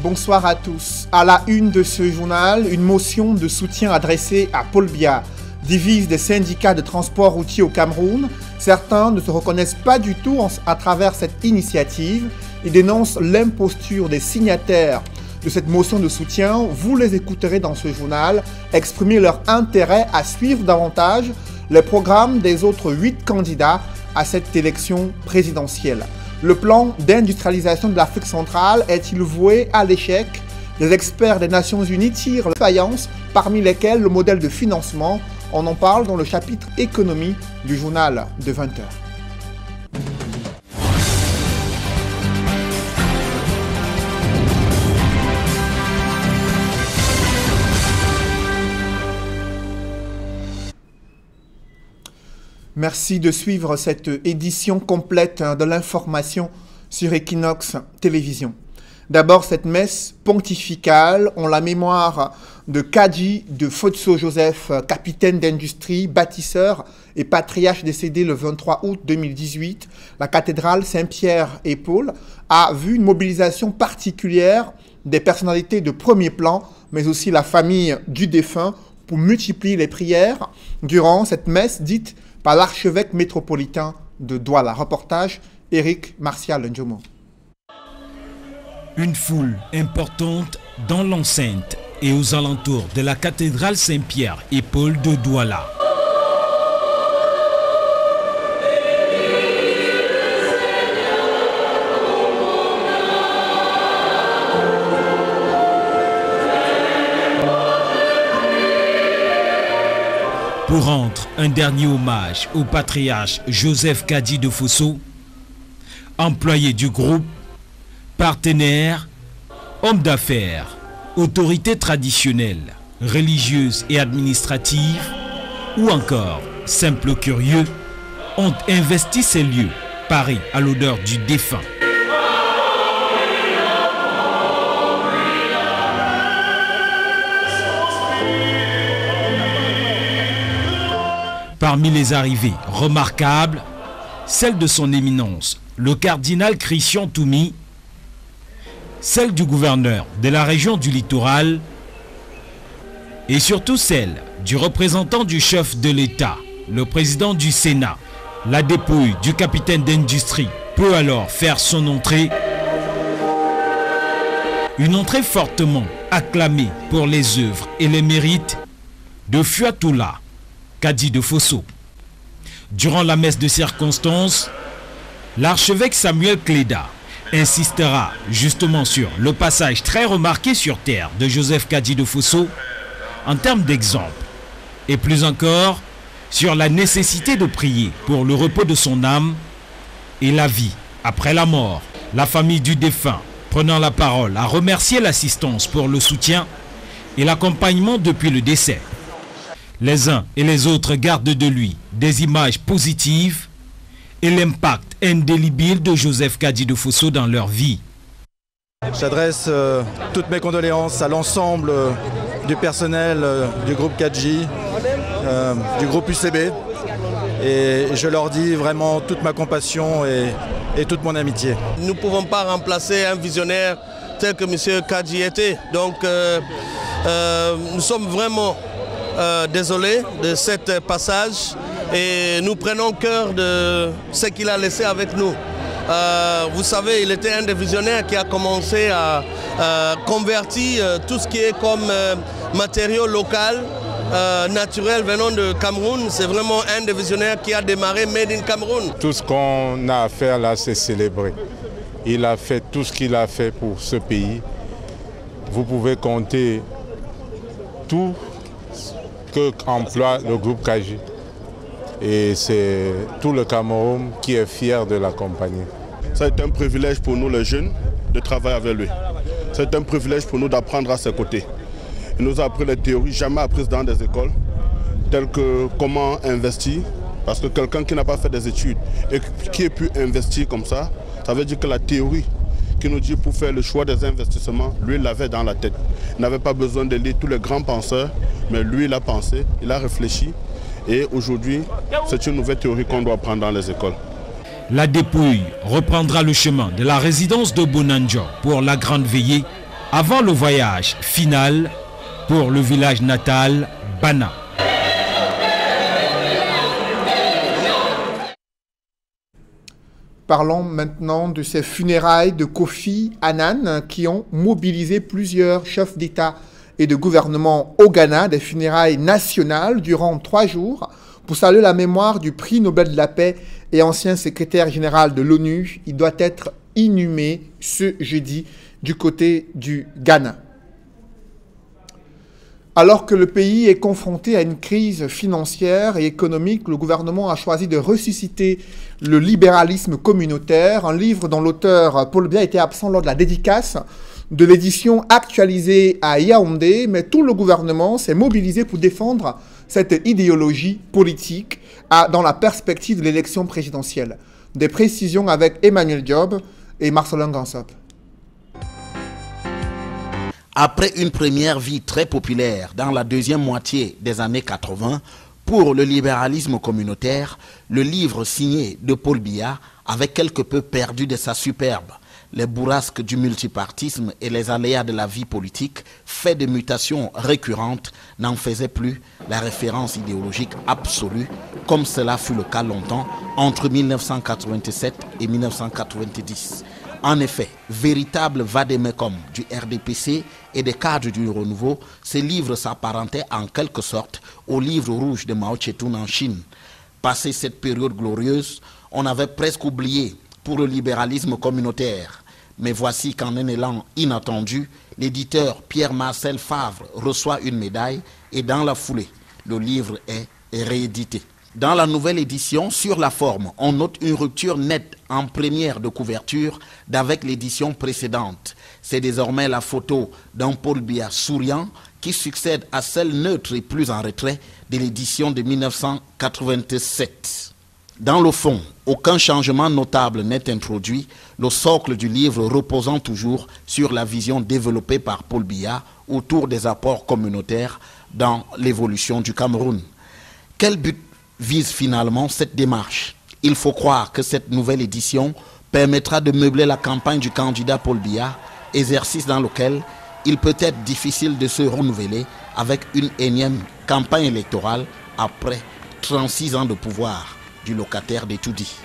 Bonsoir à tous. À la une de ce journal, une motion de soutien adressée à Paul Biya divise des syndicats de transport routier au Cameroun. Certains ne se reconnaissent pas du tout à travers cette initiative. Ils dénoncent l'imposture des signataires de cette motion de soutien. Vous les écouterez dans ce journal exprimer leur intérêt à suivre davantage les programmes des autres 8 candidats à cette élection présidentielle. Le plan d'industrialisation de l'Afrique centrale est-il voué à l'échec? Les experts des Nations Unies tirent les faillances, parmi lesquelles le modèle de financement. On en parle dans le chapitre économie du journal de 20h. Merci de suivre cette édition complète de l'information sur Equinox Télévision. D'abord, cette messe pontificale en la mémoire de Kadji de Fosso Joseph, capitaine d'industrie, bâtisseur et patriarche décédé le 23 août 2018. La cathédrale Saint-Pierre et Paul a vu une mobilisation particulière des personnalités de premier plan, mais aussi la famille du défunt, pour multiplier les prières durant cette messe dite par l'archevêque métropolitain de Douala. Reportage Éric Martial Njomo. Une foule importante dans l'enceinte et aux alentours de la cathédrale Saint-Pierre et Paul de Douala. Pour rendre un dernier hommage au patriarche Joseph Kadji de Fosso, employé du groupe, partenaires, hommes d'affaires, autorités traditionnelles, religieuses et administratives, ou encore simples curieux, ont investi ces lieux, parés à l'odeur du défunt. Parmi les arrivées remarquables, celle de son éminence, le cardinal Christian Toumi, celle du gouverneur de la région du littoral et surtout celle du représentant du chef de l'État, le président du Sénat. La dépouille du capitaine d'industrie peut alors faire son entrée. Une entrée fortement acclamée pour les œuvres et les mérites de Fuatoula Kadji de Fosso. Durant la messe de circonstance, l'archevêque Samuel Cléda insistera justement sur le passage très remarqué sur terre de Joseph Kadji de Fosso en termes d'exemple, et plus encore sur la nécessité de prier pour le repos de son âme et la vie après la mort. La famille du défunt, prenant la parole, a remercié l'assistance pour le soutien et l'accompagnement depuis le décès. Les uns et les autres gardent de lui des images positives et l'impact indélébile de Joseph Kadji de Fosso dans leur vie. J'adresse toutes mes condoléances à l'ensemble du personnel du groupe Kadji, du groupe UCB, et je leur dis vraiment toute ma compassion et toute mon amitié. Nous ne pouvons pas remplacer un visionnaire tel que M. Kadji était, donc nous sommes vraiment désolés de cet passage et nous prenons cœur de ce qu'il a laissé avec nous. Vous savez, il était un des visionnaires qui a commencé à convertir tout ce qui est comme matériaux local, naturel venant de Cameroun. C'est vraiment un des visionnaires qui a démarré Made in Cameroun. Tout ce qu'on a à faire là, c'est célébrer. Il a fait tout ce qu'il a fait pour ce pays. Vous pouvez compter tout que emploie le groupe Kadji. Et c'est tout le Cameroun qui est fier de l'accompagner. C'est un privilège pour nous les jeunes de travailler avec lui. C'est un privilège pour nous d'apprendre à ses côtés. Il nous a appris les théories jamais apprises dans des écoles, telles que comment investir. Parce que quelqu'un qui n'a pas fait des études et qui a pu investir comme ça veut dire que la théorie qui nous dit pour faire le choix des investissements, lui, il l'avait dans la tête. Il n'avait pas besoin de lire tous les grands penseurs, mais lui, il a pensé, il a réfléchi. Et aujourd'hui, c'est une nouvelle théorie qu'on doit prendre dans les écoles. La dépouille reprendra le chemin de la résidence de Bonanjo pour la grande veillée avant le voyage final pour le village natal Bana. Parlons maintenant de ces funérailles de Kofi Annan qui ont mobilisé plusieurs chefs d'État et de gouvernement au Ghana, des funérailles nationales durant 3 jours pour saluer la mémoire du prix Nobel de la paix et ancien secrétaire général de l'ONU. Il doit être inhumé ce jeudi du côté du Ghana. Alors que le pays est confronté à une crise financière et économique, le gouvernement a choisi de ressusciter le libéralisme communautaire, un livre dont l'auteur Paul Biya était absent lors de la dédicace de l'édition actualisée à Yaoundé, mais tout le gouvernement s'est mobilisé pour défendre cette idéologie politique dans la perspective de l'élection présidentielle. Des précisions avec Emmanuel Diop et Marcelin Gansop. Après une première vie très populaire dans la deuxième moitié des années 80, pour le libéralisme communautaire, le livre signé de Paul Biya avait quelque peu perdu de sa superbe. Les bourrasques du multipartisme et les aléas de la vie politique, faits de mutations récurrentes, n'en faisaient plus la référence idéologique absolue, comme cela fut le cas longtemps entre 1987 et 1990. En effet, véritable vade-mecum du RDPC et des cadres du renouveau, ce livre s'apparentait en quelque sorte au livre rouge de Mao Tse-tung en Chine. Passé cette période glorieuse, on avait presque oublié pour le libéralisme communautaire. Mais voici qu'en un élan inattendu, l'éditeur Pierre-Marcel Favre reçoit une médaille et dans la foulée, le livre est réédité. Dans la nouvelle édition, sur la forme, on note une rupture nette en première de couverture d'avec l'édition précédente. C'est désormais la photo d'un Paul Biya souriant qui succède à celle neutre et plus en retrait de l'édition de 1987. Dans le fond, aucun changement notable n'est introduit, le socle du livre reposant toujours sur la vision développée par Paul Biya autour des apports communautaires dans l'évolution du Cameroun. Quel but vise finalement cette démarche? Il faut croire que cette nouvelle édition permettra de meubler la campagne du candidat Paul Biya, exercice dans lequel il peut être difficile de se renouveler avec une énième campagne électorale après 36 ans de pouvoir du locataire des tout-dits.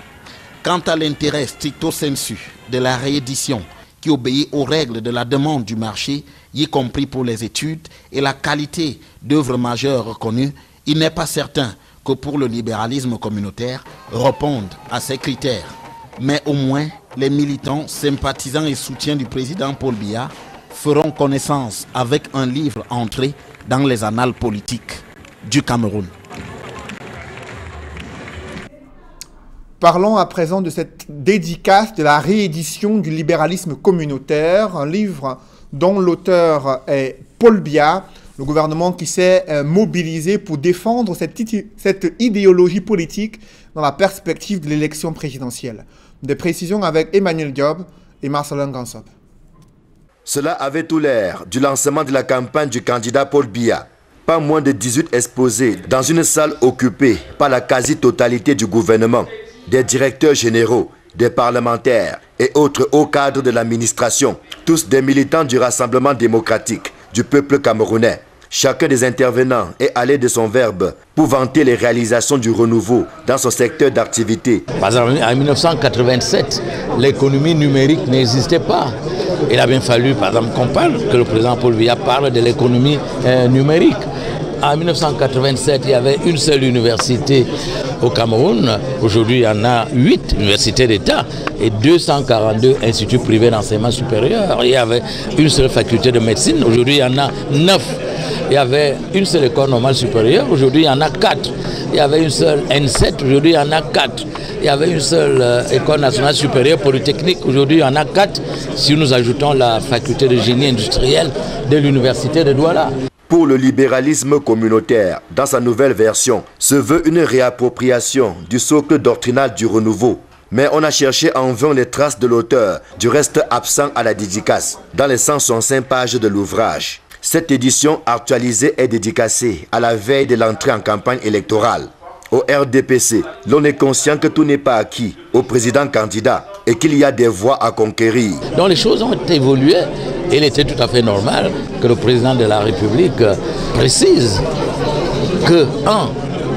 Quant à l'intérêt stricto sensu de la réédition qui obéit aux règles de la demande du marché, y compris pour les études, et la qualité d'œuvres majeures reconnues, il n'est pas certain que pour le libéralisme communautaire répondent à ces critères. Mais au moins, les militants, sympathisants et soutiens du président Paul Biya feront connaissance avec un livre entré dans les annales politiques du Cameroun. Parlons à présent de cette dédicace de la réédition du libéralisme communautaire, un livre dont l'auteur est Paul Biya, le gouvernement qui s'est mobilisé pour défendre cette idéologie politique dans la perspective de l'élection présidentielle. Des précisions avec Emmanuel Diop et Marcelin Gansop. Cela avait tout l'air du lancement de la campagne du candidat Paul Biya. Pas moins de 18 exposés dans une salle occupée par la quasi-totalité du gouvernement, des directeurs généraux, des parlementaires et autres hauts cadres de l'administration, tous des militants du Rassemblement démocratique du peuple camerounais. Chacun des intervenants est allé de son verbe pour vanter les réalisations du renouveau dans son secteur d'activité. Par exemple, en 1987, l'économie numérique n'existait pas. Il a bien fallu, par exemple, qu'on parle, que le président Paul Biya parle de l'économie numérique. En 1987, il y avait une seule université au Cameroun. Aujourd'hui, il y en a 8 universités d'État et 242 instituts privés d'enseignement supérieur. Il y avait une seule faculté de médecine. Aujourd'hui, il y en a 9. Il y avait une seule école normale supérieure. Aujourd'hui, il y en a 4. Il y avait une seule N7. Aujourd'hui, il y en a 4. Il y avait une seule école nationale supérieure polytechnique. Aujourd'hui, il y en a 4. Si nous ajoutons la faculté de génie industriel de l'université de Douala. Pour le libéralisme communautaire, dans sa nouvelle version, se veut une réappropriation du socle doctrinal du renouveau. Mais on a cherché en vain les traces de l'auteur, du reste absent à la dédicace, dans les 165 pages de l'ouvrage. Cette édition actualisée est dédicacée à la veille de l'entrée en campagne électorale. Au RDPC, l'on est conscient que tout n'est pas acquis au président candidat. et qu'il y a des voies à conquérir. Donc les choses ont évolué et il était tout à fait normal que le président de la République précise que,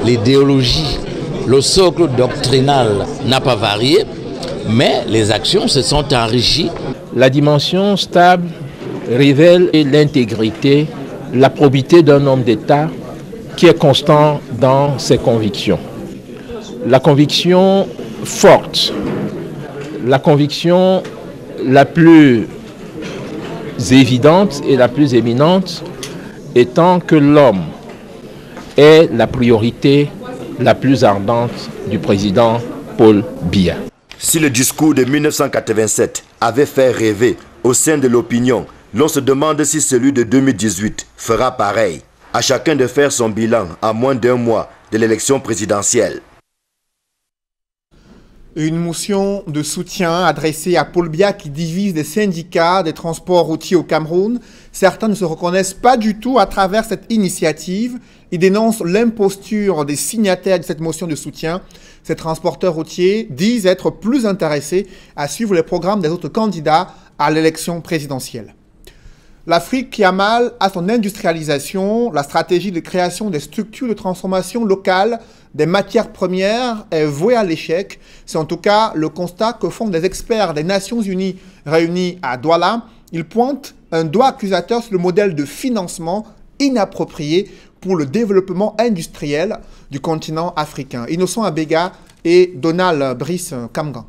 l'idéologie, le socle doctrinal n'a pas varié, mais les actions se sont enrichies. La dimension stable révèle l'intégrité, la probité d'un homme d'État qui est constant dans ses convictions. La conviction forte, la conviction la plus évidente et la plus éminente étant que l'homme est la priorité la plus ardente du président Paul Biya. Si le discours de 1987 avait fait rêver au sein de l'opinion, l'on se demande si celui de 2018 fera pareil. À chacun de faire son bilan à moins d'un mois de l'élection présidentielle. Une motion de soutien adressée à Paul Biya qui divise les syndicats des transports routiers au Cameroun. Certains ne se reconnaissent pas du tout à travers cette initiative. Ils dénoncent l'imposture des signataires de cette motion de soutien. Ces transporteurs routiers disent être plus intéressés à suivre les programmes des autres candidats à l'élection présidentielle. L'Afrique qui a mal à son industrialisation, la stratégie de création des structures de transformation locales des matières premières est vouée à l'échec. C'est en tout cas le constat que font des experts des Nations Unies réunis à Douala. Ils pointent un doigt accusateur sur le modèle de financement inapproprié pour le développement industriel du continent africain. Innocent Abega et Donald Brice Kamgan.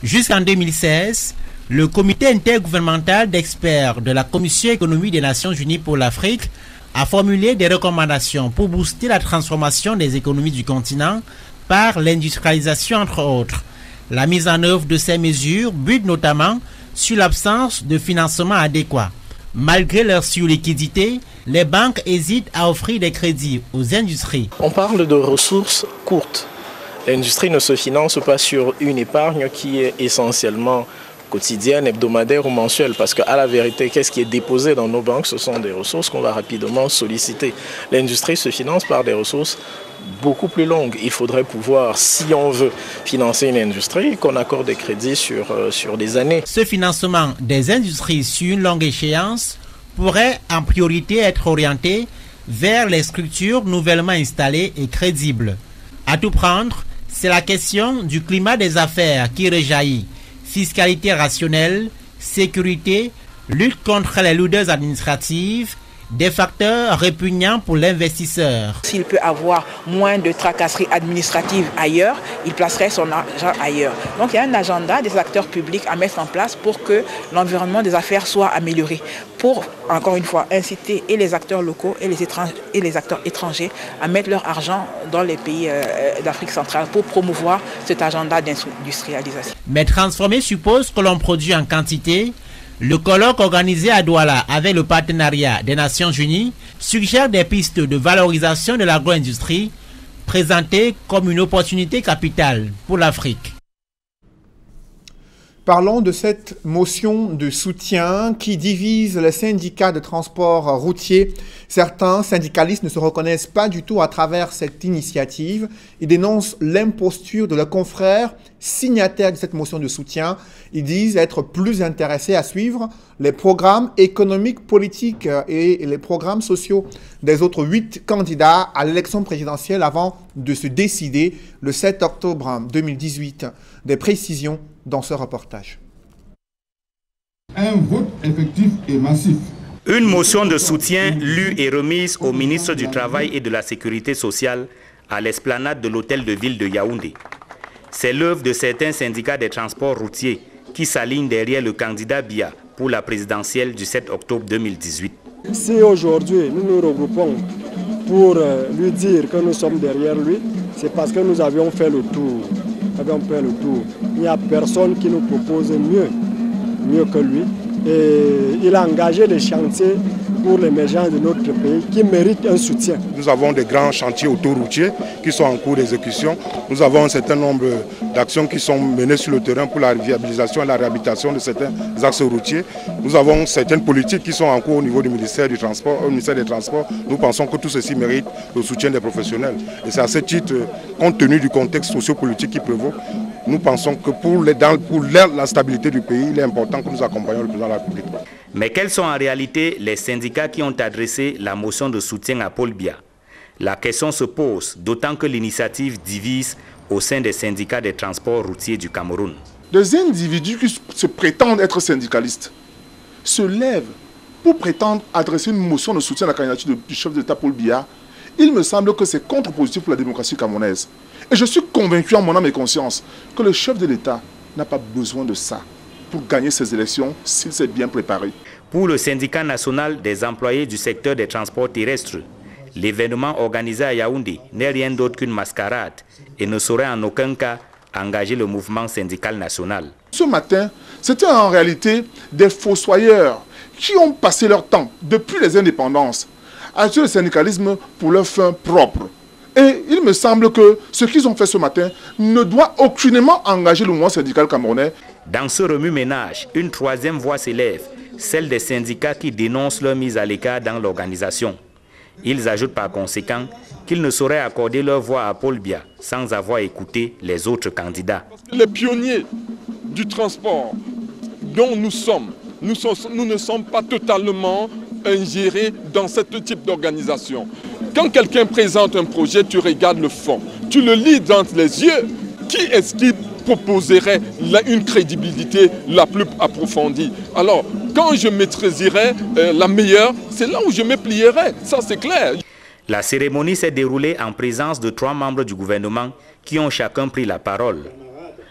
Jusqu'en 2016, le comité intergouvernemental d'experts de la Commission économique des Nations Unies pour l'Afrique a formulé des recommandations pour booster la transformation des économies du continent par l'industrialisation entre autres. La mise en œuvre de ces mesures bute notamment sur l'absence de financement adéquat. Malgré leur surliquidité, les banques hésitent à offrir des crédits aux industries. On parle de ressources courtes. L'industrie ne se finance pas sur une épargne qui est essentiellement quotidienne, hebdomadaire ou mensuelle, parce qu'à la vérité, qu'est-ce qui est déposé dans nos banques, ce sont des ressources qu'on va rapidement solliciter. L'industrie se finance par des ressources beaucoup plus longues. Il faudrait pouvoir, si on veut financer une industrie, qu'on accorde des crédits sur des années. Ce financement des industries sur une longue échéance pourrait en priorité être orienté vers les structures nouvellement installées et crédibles. À tout prendre, c'est la question du climat des affaires qui rejaillit. Fiscalité rationnelle, sécurité, lutte contre les lourdeurs administratives, des facteurs répugnants pour l'investisseur. S'il peut avoir moins de tracasseries administratives ailleurs, il placerait son argent ailleurs. Donc il y a un agenda des acteurs publics à mettre en place pour que l'environnement des affaires soit amélioré. Pour, encore une fois, inciter et les acteurs locaux et les acteurs étrangers à mettre leur argent dans les pays d'Afrique centrale pour promouvoir cet agenda d'industrialisation. Mais transformer suppose que l'on produit en quantité. Le colloque organisé à Douala avec le partenariat des Nations Unies suggère des pistes de valorisation de l'agro-industrie présentées comme une opportunité capitale pour l'Afrique. Parlons de cette motion de soutien qui divise les syndicats de transport routier. Certains syndicalistes ne se reconnaissent pas du tout à travers cette initiative. Ils dénoncent l'imposture de leurs confrères signataires de cette motion de soutien. Ils disent être plus intéressés à suivre les programmes économiques, politiques et les programmes sociaux des autres 8 candidats à l'élection présidentielle avant de se décider le 7 octobre 2018. Des précisions dans ce reportage. Un vote effectif et massif. Une motion de soutien lue et remise au ministre du Travail et de la Sécurité sociale à l'esplanade de l'hôtel de ville de Yaoundé. C'est l'œuvre de certains syndicats des transports routiers qui s'alignent derrière le candidat Biya pour la présidentielle du 7 octobre 2018. Si aujourd'hui nous nous regroupons pour lui dire que nous sommes derrière lui, c'est parce que nous avions fait le tour. Il n'y a personne qui nous propose mieux que lui. Et il a engagé les chantiers pour l'émergence de notre pays qui méritent un soutien. Nous avons des grands chantiers autoroutiers qui sont en cours d'exécution. Nous avons un certain nombre d'actions qui sont menées sur le terrain pour la viabilisation et la réhabilitation de certains axes routiers. Nous avons certaines politiques qui sont en cours au niveau du ministère du Transport, au ministère des Transports. Nous pensons que tout ceci mérite le soutien des professionnels. Et c'est à ce titre, compte tenu du contexte sociopolitique qui prévaut, nous pensons que pour la stabilité du pays, il est important que nous accompagnions le président de la République. Mais quels sont en réalité les syndicats qui ont adressé la motion de soutien à Paul Biya? La question se pose, d'autant que l'initiative divise au sein des syndicats des transports routiers du Cameroun. Des individus qui se prétendent être syndicalistes se lèvent pour prétendre adresser une motion de soutien à la candidature du chef de l'État Paul Biya. Il me semble que c'est contre-positif pour la démocratie camerounaise. Et je suis convaincu en mon âme et conscience que le chef de l'État n'a pas besoin de ça pour gagner ces élections s'il s'est bien préparé. Pour le syndicat national des employés du secteur des transports terrestres, l'événement organisé à Yaoundé n'est rien d'autre qu'une mascarade et ne saurait en aucun cas engager le mouvement syndical national. Ce matin, c'était en réalité des fossoyeurs qui ont passé leur temps, depuis les indépendances, à utiliser le syndicalisme pour leurs fins propres. Et il me semble que ce qu'ils ont fait ce matin ne doit aucunement engager le mouvement syndical camerounais. Dans ce remue-ménage, une troisième voix s'élève, celle des syndicats qui dénoncent leur mise à l'écart dans l'organisation. Ils ajoutent par conséquent qu'ils ne sauraient accorder leur voix à Paul Biya sans avoir écouté les autres candidats. Les pionniers du transport dont nous ne sommes pas totalement ingérés dans ce type d'organisation. Quand quelqu'un présente un projet, tu regardes le fond, tu le lis dans les yeux. Qui est-ce qui proposerait une crédibilité la plus approfondie? Alors, quand je maîtriserai la meilleure, c'est là où je me plierai, ça c'est clair. La cérémonie s'est déroulée en présence de 3 membres du gouvernement qui ont chacun pris la parole.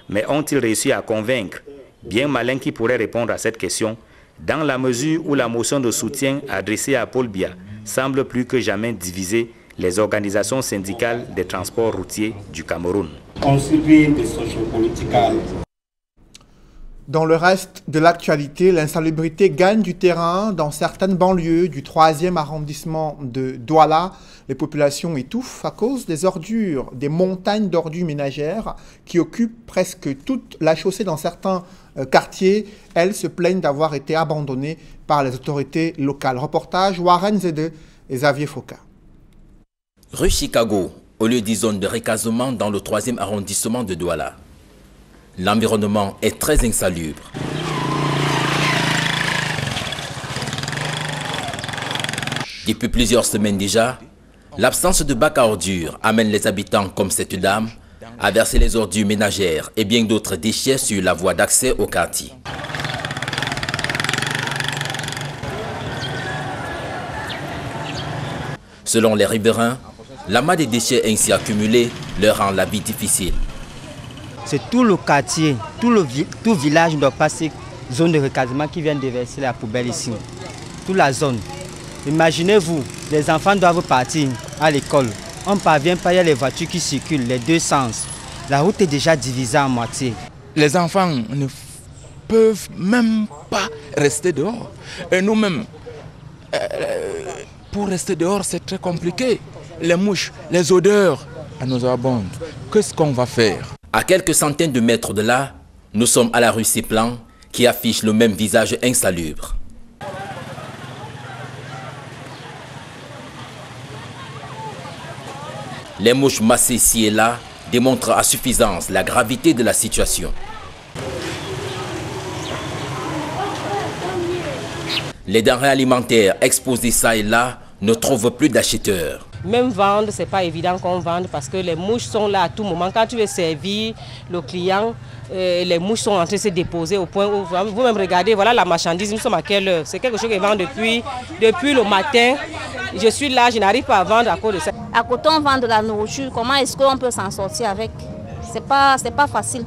Mais ont-ils réussi à convaincre? Bien malin qui pourrait répondre à cette question, dans la mesure où la motion de soutien adressée à Paul Biya semble plus que jamais diviser les organisations syndicales des transports routiers du Cameroun. Dans le reste de l'actualité, l'insalubrité gagne du terrain dans certaines banlieues du 3e arrondissement de Douala. Les populations étouffent à cause des ordures, des montagnes d'ordures ménagères qui occupent presque toute la chaussée dans certains quartiers. Elles se plaignent d'avoir été abandonnées par les autorités locales. Reportage Warren Zede et Xavier Foka. Rue Chicago, au lieu d'une zone de recasement dans le 3e arrondissement de Douala. L'environnement est très insalubre. Depuis plusieurs semaines déjà, l'absence de bac à ordures amène les habitants comme cette dame à verser les ordures ménagères et bien d'autres déchets sur la voie d'accès au quartier. Selon les riverains, l'amas des déchets ainsi accumulés leur rend la vie difficile. C'est tout le quartier, tout village doit passer zone de recasement qui vient déverser la poubelle ici. Toute la zone. Imaginez-vous, les enfants doivent partir à l'école. On ne parvient pas, il y a les voitures qui circulent, les deux sens. La route est déjà divisée en moitié. Les enfants ne peuvent même pas rester dehors. Et nous-mêmes, pour rester dehors, c'est très compliqué. Les mouches, les odeurs, elles nous abondent. Qu'est-ce qu'on va faire? À quelques centaines de mètres de là, nous sommes à la rue Ciplan qui affiche le même visage insalubre. Les mouches massées ici et là démontrent à suffisance la gravité de la situation. Les denrées alimentaires exposées ça et là ne trouvent plus d'acheteurs. Même vendre, ce n'est pas évident qu'on vende parce que les mouches sont là à tout moment. Quand tu veux servir le client, les mouches sont en train de se déposer au point où vous-même regardez, voilà la marchandise, nous sommes à quelle heure? C'est quelque chose qui vend depuis le matin. Je suis là, je n'arrive pas à vendre à cause de ça. À côté, on vend de la nourriture. Comment est-ce qu'on peut s'en sortir avec? C'est pas facile.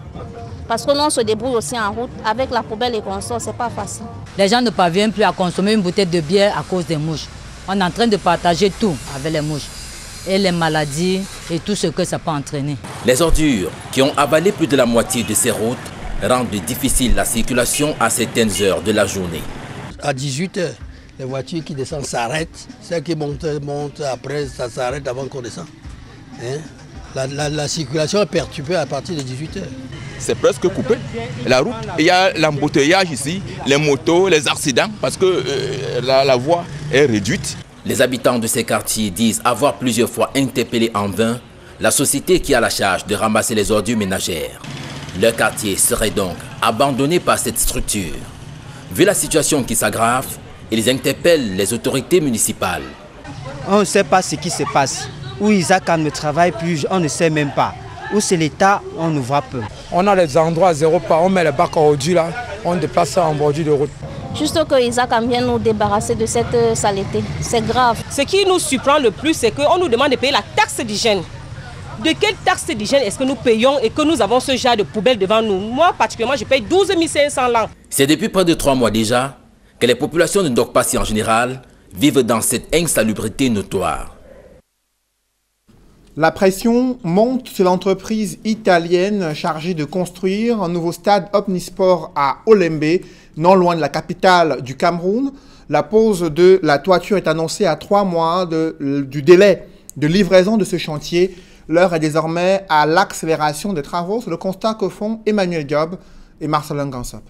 Parce que nous, on se débrouille aussi en route. Avec la poubelle et consorts, c'est pas facile. Les gens ne parviennent plus à consommer une bouteille de bière à cause des mouches. On est en train de partager tout avec les mouches. Et les maladies et tout ce que ça peut entraîner. Les ordures qui ont avalé plus de la moitié de ces routes rendent difficile la circulation à certaines heures de la journée. À 18h, les voitures qui descendent s'arrêtent. Celles qui montent après, ça s'arrête avant qu'on descende. La circulation est perturbée à partir de 18h. C'est presque coupé. La route, il y a l'embouteillage ici, les motos, les accidents, parce que la voie est réduite. Les habitants de ces quartiers disent avoir plusieurs fois interpellé en vain la société qui a la charge de ramasser les ordures ménagères. Le quartier serait donc abandonné par cette structure. Vu la situation qui s'aggrave, ils interpellent les autorités municipales. On ne sait pas ce qui se passe. Où Isaac ne travaille plus, on ne sait même pas. Où c'est l'État, on nous voit peu. On a les endroits zéro pas, on met les bacs aujourd'hui là, on déplace ça en bordure de route. Juste que Isaac vienne nous débarrasser de cette saleté. C'est grave. Ce qui nous surprend le plus, c'est qu'on nous demande de payer la taxe d'hygiène. De quelle taxe d'hygiène est-ce que nous payons et que nous avons ce genre de poubelle devant nous? Moi, particulièrement, je paye 12 500 l'an. C'est depuis près de 3 mois déjà que les populations de Ndokpassi en général vivent dans cette insalubrité notoire. La pression monte sur l'entreprise italienne chargée de construire un nouveau stade Omnisport à Olembe, non loin de la capitale du Cameroun. La pose de la toiture est annoncée à 3 mois du délai de livraison de ce chantier. L'heure est désormais à l'accélération des travaux. C'est le constat que font Emmanuel Diop et Marcelin Gansop.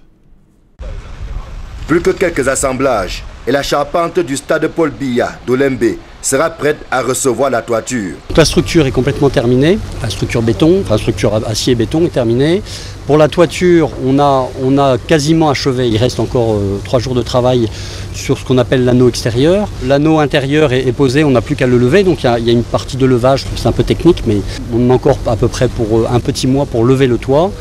Plus que quelques assemblages et la charpente du stade Paul Biya d'Olembe sera prête à recevoir la toiture. La structure est complètement terminée, la structure béton, la structure acier et béton est terminée. Pour la toiture, on a quasiment achevé, il reste encore 3 jours de travail sur ce qu'on appelle l'anneau extérieur. L'anneau intérieur est posé, on n'a plus qu'à le lever, donc il y a une partie de levage, c'est un peu technique, mais on a encore à peu près pour un petit mois pour lever le toit.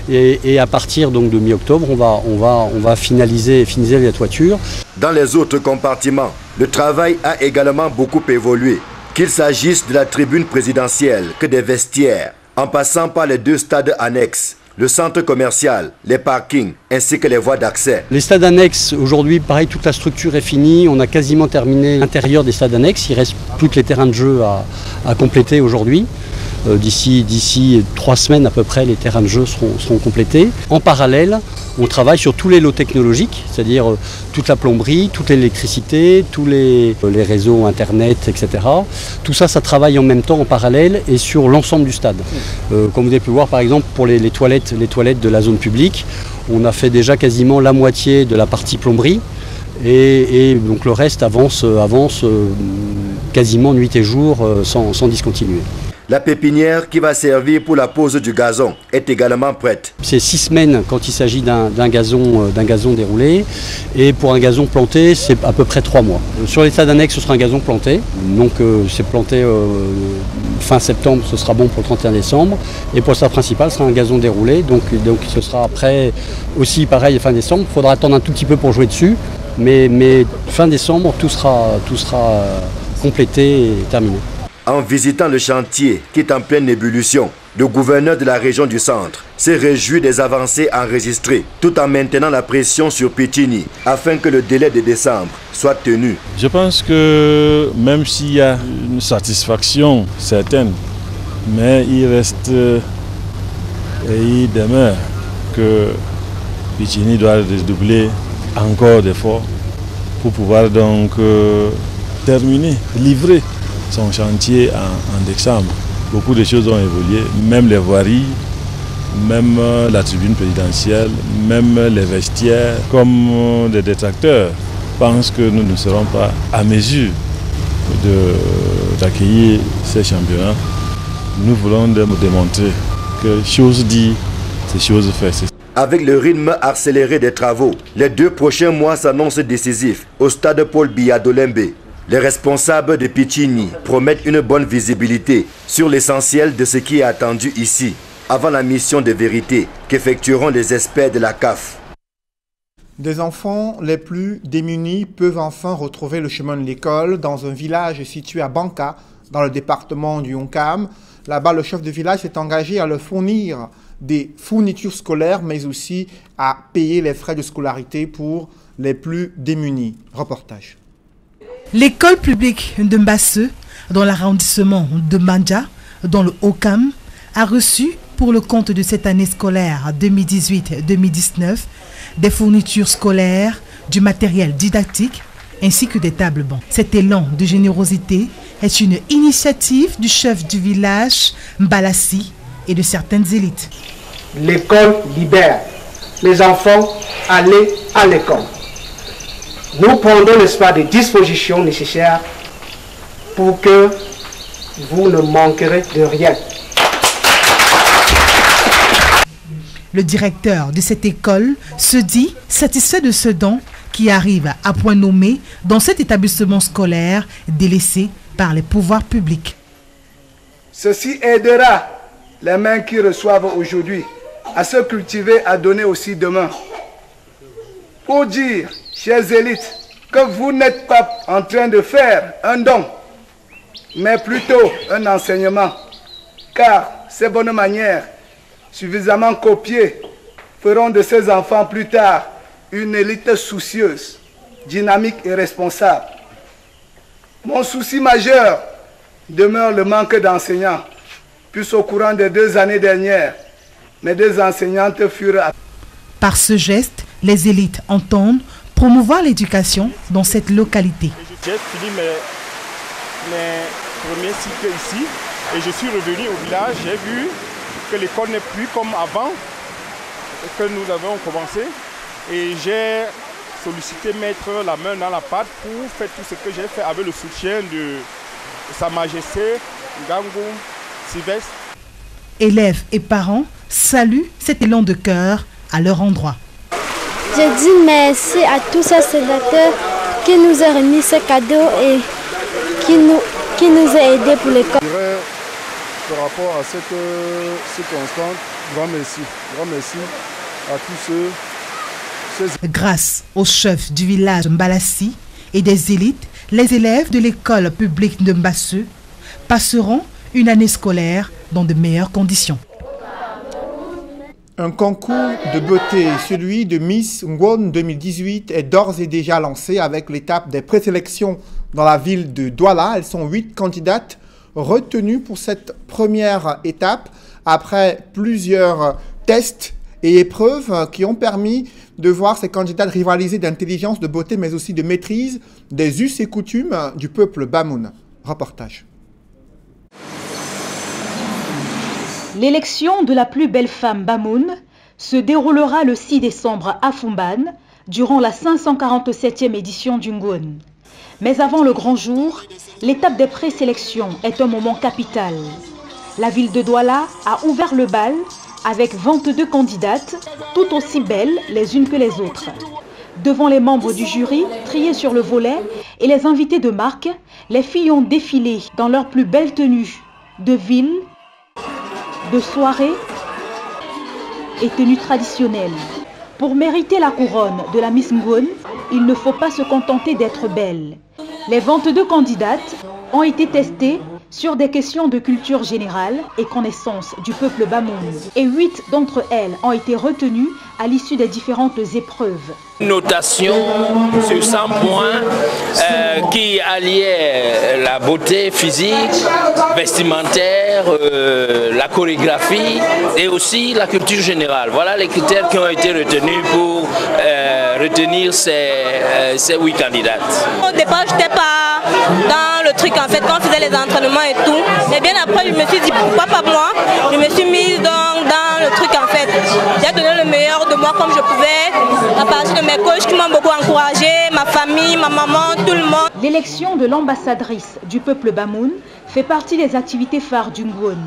Et à partir donc de mi-octobre, on va finaliser la toiture. Dans les autres compartiments, le travail a également beaucoup évolué, qu'il s'agisse de la tribune présidentielle que des vestiaires, en passant par les 2 stades annexes, le centre commercial, les parkings ainsi que les voies d'accès. Les stades annexes, aujourd'hui, pareil, toute la structure est finie. On a quasiment terminé l'intérieur des stades annexes. Il ne reste plus que les terrains de jeu à compléter aujourd'hui. D'ici 3 semaines à peu près, les terrains de jeu seront complétés. En parallèle, on travaille sur tous les lots technologiques, c'est-à-dire toute la plomberie, toute l'électricité, tous les réseaux Internet, etc. Tout ça, ça travaille en même temps, en parallèle, et sur l'ensemble du stade. Comme vous avez pu voir, par exemple, pour les toilettes de la zone publique, on a fait déjà quasiment la moitié de la partie plomberie. Et donc le reste avance quasiment nuit et jour sans discontinuer. La pépinière qui va servir pour la pose du gazon est également prête. C'est 6 semaines quand il s'agit d'un gazon déroulé, et pour un gazon planté, c'est à peu près 3 mois. Sur les stades annexes, ce sera un gazon planté, donc c'est planté fin septembre, ce sera bon pour le 31 décembre, et pour le stade principal, ce sera un gazon déroulé, donc ce sera après aussi pareil fin décembre. Il faudra attendre un tout petit peu pour jouer dessus, mais fin décembre, tout sera complété et terminé. En visitant le chantier qui est en pleine ébullition, le gouverneur de la région du centre s'est réjoui des avancées enregistrées, tout en maintenant la pression sur Pichini afin que le délai de décembre soit tenu. Je pense que même s'il y a une satisfaction certaine, mais il reste et il demeure que Pichini doit redoubler encore d'efforts pour pouvoir donc terminer, livrer son chantier en décembre. Beaucoup de choses ont évolué, même les voiries, même la tribune présidentielle, même les vestiaires, comme des détracteurs pensent que nous ne serons pas à mesure d'accueillir ces championnats. Nous voulons démontrer que chose dit, c'est chose faite. Avec le rythme accéléré des travaux, les 2 prochains mois s'annoncent décisifs au stade Paul Biya d'Olembe. Les responsables de Pichini promettent une bonne visibilité sur l'essentiel de ce qui est attendu ici, avant la mission de vérité qu'effectueront les experts de la CAF. Des enfants les plus démunis peuvent enfin retrouver le chemin de l'école dans un village situé à Banka, dans le département du Honkam. Là-bas, le chef de village s'est engagé à leur fournir des fournitures scolaires, mais aussi à payer les frais de scolarité pour les plus démunis. Reportage. L'école publique de Mbasse, dans l'arrondissement de Mandja, dans le Honkam, a reçu pour le compte de cette année scolaire 2018-2019 des fournitures scolaires, du matériel didactique ainsi que des tables bancs. Cet élan de générosité est une initiative du chef du village Mbalassi et de certaines élites. L'école libère les enfants à aller à l'école. Nous prendrons, n'est-ce pas, des dispositions nécessaires pour que vous ne manquerez de rien. Le directeur de cette école se dit satisfait de ce don qui arrive à point nommé dans cet établissement scolaire délaissé par les pouvoirs publics. Ceci aidera les mains qui reçoivent aujourd'hui à se cultiver, à donner aussi demain. Pour dire, chers élites, que vous n'êtes pas en train de faire un don, mais plutôt un enseignement, car ces bonnes manières, suffisamment copiées, feront de ces enfants plus tard une élite soucieuse, dynamique et responsable. Mon souci majeur demeure le manque d'enseignants, puisque au courant des 2 années dernières, mes 2 enseignantes furent... Par ce geste, les élites entendent promouvoir l'éducation dans cette localité. J'ai fini mes premiers cycles ici et je suis revenu au village. J'ai vu que l'école n'est plus comme avant que nous avons commencé et j'ai sollicité mettre la main dans la pâte pour faire tout ce que j'ai fait avec le soutien de Sa Majesté Ngangou Sylvestre. Élèves et parents saluent cet élan de cœur à leur endroit. Je dis merci à tous ces sénateurs qui nous ont remis ce cadeau et qui nous a aidés pour l'école. Par rapport à cette circonstance, grand merci à tous ceux. Grâce au chef du village Mbalassi et des élites, les élèves de l'école publique de Mbasseu passeront une année scolaire dans de meilleures conditions. Un concours de beauté, celui de Miss Ngwon 2018, est d'ores et déjà lancé avec l'étape des présélections dans la ville de Douala. Elles sont 8 candidates retenues pour cette première étape après plusieurs tests et épreuves qui ont permis de voir ces candidates rivaliser d'intelligence, de beauté, mais aussi de maîtrise des us et coutumes du peuple Bamoun. Reportage. L'élection de la plus belle femme Bamoun se déroulera le 6 décembre à Fumban durant la 547e édition du Ngwon. Mais avant le grand jour, l'étape des présélections est un moment capital. La ville de Douala a ouvert le bal avec 22 candidates, toutes aussi belles les unes que les autres. Devant les membres du jury, triés sur le volet, et les invités de marque, les filles ont défilé dans leurs plus belles tenues de ville, de soirée et tenues traditionnelles. Pour mériter la couronne de la Miss Ngwon, il ne faut pas se contenter d'être belle. Les 22 candidates ont été testées sur des questions de culture générale et connaissance du peuple Bamoun. Et 8 d'entre elles ont été retenues à l'issue des différentes épreuves. Notation sur 100 points qui alliait la beauté physique, vestimentaire, la chorégraphie et aussi la culture générale. Voilà les critères qui ont été retenus pour retenir ces 8 candidates. Au départ, je n'étais pas dans le truc en fait, quand on faisait les entraînements et tout. Et bien après, je me suis dit pourquoi pas moi. Je me suis mise dans le truc en fait. J'ai donné le meilleur de moi comme je pouvais, à partir de mes coachs qui m'ont beaucoup encouragé, ma famille, ma maman, tout le monde. L'élection de l'ambassadrice du peuple Bamoun fait partie des activités phares du Ngwon.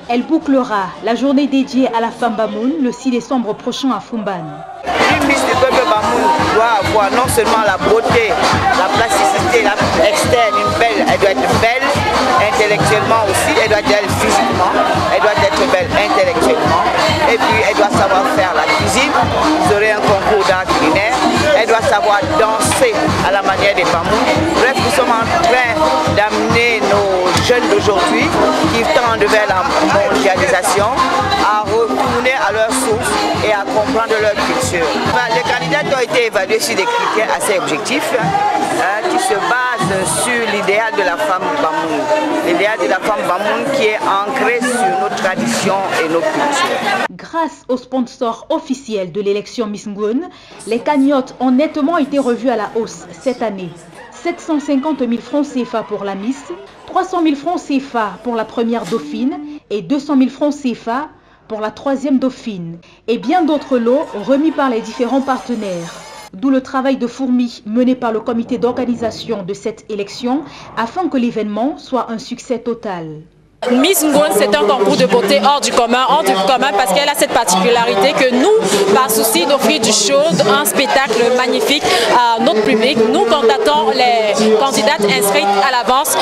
Elle bouclera la journée dédiée à la femme Bamoun le 6 décembre prochain à Fumban. Une Miss du peuple Bamoun doit avoir non seulement la beauté, la plasticité externe, elle doit être belle intellectuellement aussi, elle doit être belle physiquement, elle doit être belle intellectuellement, et puis elle doit savoir faire la cuisine, vous aurez un concours d'art culinaire, elle doit savoir danser à la manière des Bamoun. Bref, nous sommes en train d'amener nos jeunes d'aujourd'hui qui tendent vers la mondialisation à retourner à leurs sources et à comprendre leur culture. Les candidats ont été évalués sur des critères assez objectifs qui se basent sur l'idéal de la femme Bamoun. L'idéal de la femme Bamoun qui est ancré sur nos traditions et nos cultures. Grâce aux sponsors officiels de l'élection Miss Ngwon, les cagnottes ont nettement été revues à la hausse cette année. 750 000 francs CFA pour la Miss, 300 000 francs CFA pour la première dauphine et 200 000 francs CFA pour la troisième dauphine. Et bien d'autres lots remis par les différents partenaires. D'où le travail de fourmi mené par le comité d'organisation de cette élection afin que l'événement soit un succès total. Miss Ngoune, c'est un concours de beauté hors du commun parce qu'elle a cette particularité que nous, par souci d'offrir du show, un spectacle magnifique à notre public, nous contactons les candidates inscrites à l'avance,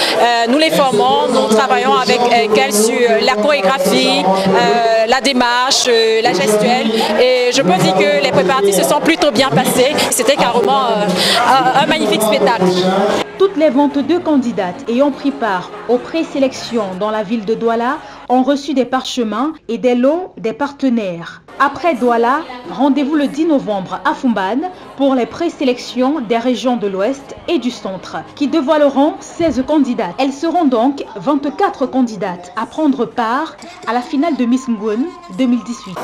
nous les formons, nous travaillons avec elles sur la chorégraphie, la démarche, la gestuelle, et je peux dire que les préparatifs se sont plutôt bien passés. C'était carrément un magnifique spectacle. Toutes les 22 candidates ayant pris part aux présélections dans la ville de Douala ont reçu des parchemins et des lots des partenaires. Après Douala, rendez-vous le 10 novembre à Foumban pour les présélections des régions de l'Ouest et du Centre, qui dévoileront 16 candidates. Elles seront donc 24 candidates à prendre part à la finale de Miss Ngoune 2018.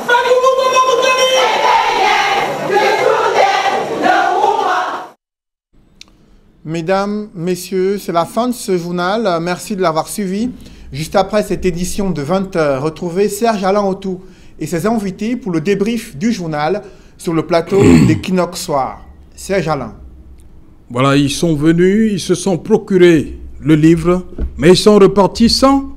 Mesdames, messieurs, c'est la fin de ce journal. Merci de l'avoir suivi. Juste après cette édition de 20 h, retrouvez Serge Alain Autou et ses invités pour le débrief du journal sur le plateau d'Equinox Soir. Serge Alain. Voilà, ils sont venus, ils se sont procurés le livre, mais ils sont repartis sans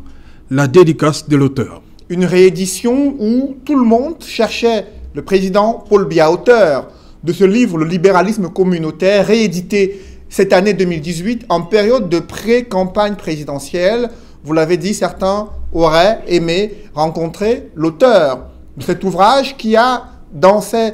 la dédicace de l'auteur. Une réédition où tout le monde cherchait le président Paul Biya, auteur de ce livre, Le libéralisme communautaire, réédité cette année 2018 en période de pré-campagne présidentielle. Vous l'avez dit, certains auraient aimé rencontrer l'auteur de cet ouvrage qui a, dans ses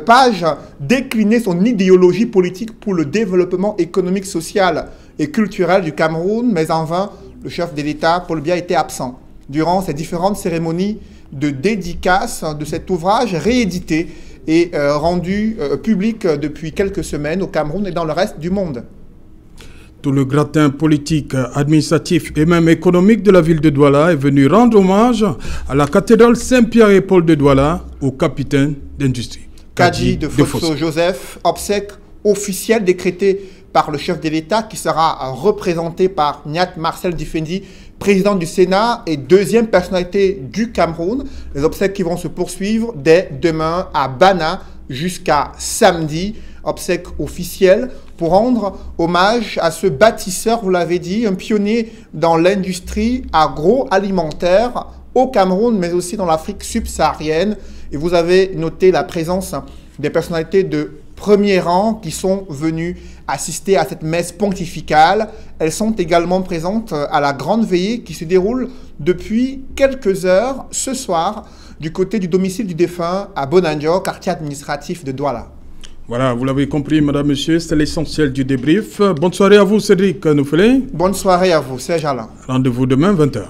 pages, décliné son idéologie politique pour le développement économique, social et culturel du Cameroun, mais en vain, le chef de l'État, Paul Biya, était absent durant ces différentes cérémonies de dédicace de cet ouvrage réédité et rendu public depuis quelques semaines au Cameroun et dans le reste du monde. Tout le gratin politique, administratif et même économique de la ville de Douala est venu rendre hommage à la cathédrale Saint-Pierre et Paul de Douala, au capitaine d'industrie. Kadi de Fosso Joseph, obsèque officielle décrétée par le chef de l'État qui sera représenté par Niat Marcel Difendi, président du Sénat et deuxième personnalité du Cameroun. Les obsèques qui vont se poursuivre dès demain à Bana jusqu'à samedi. Obsèques officielles pour rendre hommage à ce bâtisseur, vous l'avez dit, un pionnier dans l'industrie agroalimentaire au Cameroun, mais aussi dans l'Afrique subsaharienne. Et vous avez noté la présence des personnalités de premier rang qui sont venues assister à cette messe pontificale. Elles sont également présentes à la grande veillée qui se déroule depuis quelques heures ce soir du côté du domicile du défunt à Bonanjo, quartier administratif de Douala. Voilà, vous l'avez compris, madame, monsieur, c'est l'essentiel du débrief. Bonne soirée à vous, Cédric Noufélé. Bonne soirée à vous, Serge Alain. Rendez-vous demain, 20 h.